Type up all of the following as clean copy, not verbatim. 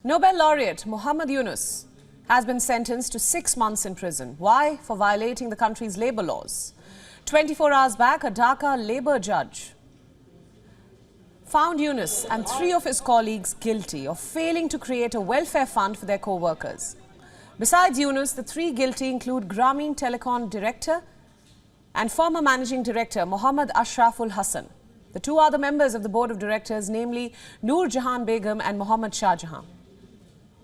Nobel Laureate Muhammad Yunus has been sentenced to 6 months in prison. Why? For violating the country's labour laws. 24 hours back, a Dhaka labour judge found Yunus and 3 of his colleagues guilty of failing to create a welfare fund for their co-workers. Besides Yunus, the 3 guilty include Grameen Telecom director and former managing director Mohammad Ashraful Hassan. The 2 other members of the board of directors, namely Noor Jahan Begum and Mohammad Shah Jahan.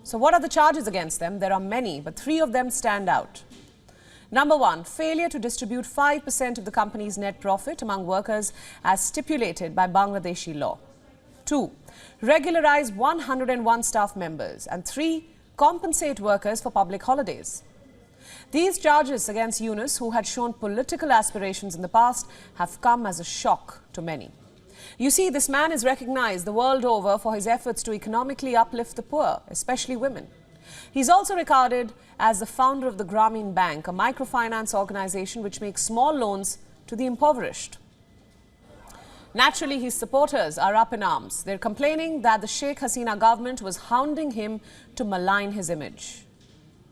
So what are the charges against them? There are many, but 3 of them stand out. Number 1, failure to distribute 5% of the company's net profit among workers as stipulated by Bangladeshi law. 2, regularize 101 staff members. And 3, compensate workers for public holidays. These charges against Yunus, who had shown political aspirations in the past, have come as a shock to many. You see, this man is recognized the world over for his efforts to economically uplift the poor, especially women. He's also regarded as the founder of the Grameen Bank, a microfinance organization which makes small loans to the impoverished. Naturally, his supporters are up in arms. They're complaining that the Sheikh Hasina government was hounding him to malign his image.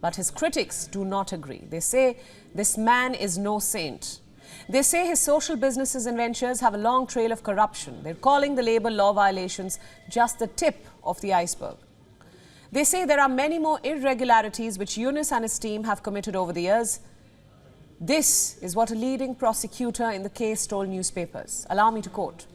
But his critics do not agree. They say this man is no saint. They say his social businesses and ventures have a long trail of corruption. They're calling the labour law violations just the tip of the iceberg. They say there are many more irregularities which Yunus and his team have committed over the years. This is what a leading prosecutor in the case told newspapers. Allow me to quote.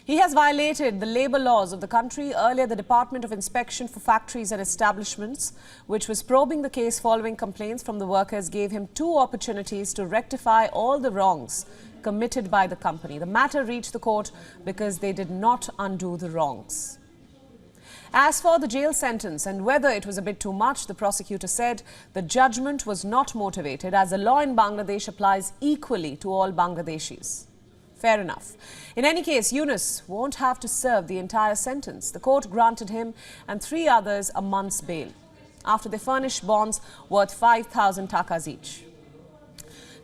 He has violated the labour laws of the country. Earlier, the Department of Inspection for Factories and Establishments, which was probing the case following complaints from the workers, gave him 2 opportunities to rectify all the wrongs committed by the company. The matter reached the court because they did not undo the wrongs. As for the jail sentence and whether it was a bit too much, the prosecutor said the judgment was not motivated as the law in Bangladesh applies equally to all Bangladeshis. Fair enough. In any case, Yunus won't have to serve the entire sentence. The court granted him and 3 others a month's bail after they furnished bonds worth 5,000 takas each.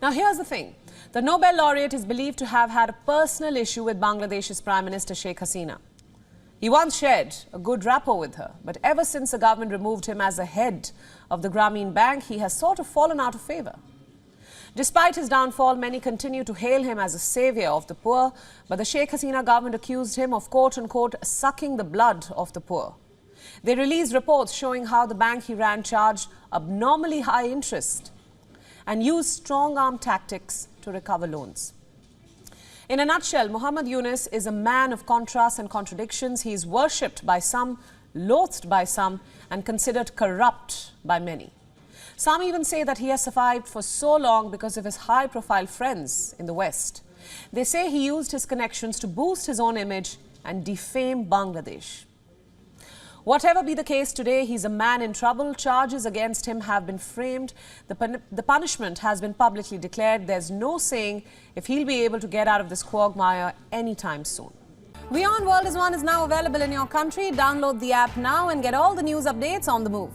Now, here's the thing. The Nobel laureate is believed to have had a personal issue with Bangladesh's Prime Minister Sheikh Hasina. He once shared a good rapport with her, but ever since the government removed him as the head of the Grameen Bank, he has sort of fallen out of favour. Despite his downfall, many continue to hail him as a saviour of the poor, but the Sheikh Hasina government accused him of quote-unquote sucking the blood of the poor. They released reports showing how the bank he ran charged abnormally high interest and used strong-arm tactics to recover loans. In a nutshell, Muhammad Yunus is a man of contrasts and contradictions. He is worshipped by some, loathed by some, and considered corrupt by many. Some even say that he has survived for so long because of his high-profile friends in the West. They say he used his connections to boost his own image and defame Bangladesh. Whatever be the case today, he's a man in trouble. Charges against him have been framed. The punishment has been publicly declared. There's no saying if he'll be able to get out of this quagmire anytime soon. WION World is now available in your country. Download the app now and get all the news updates on the move.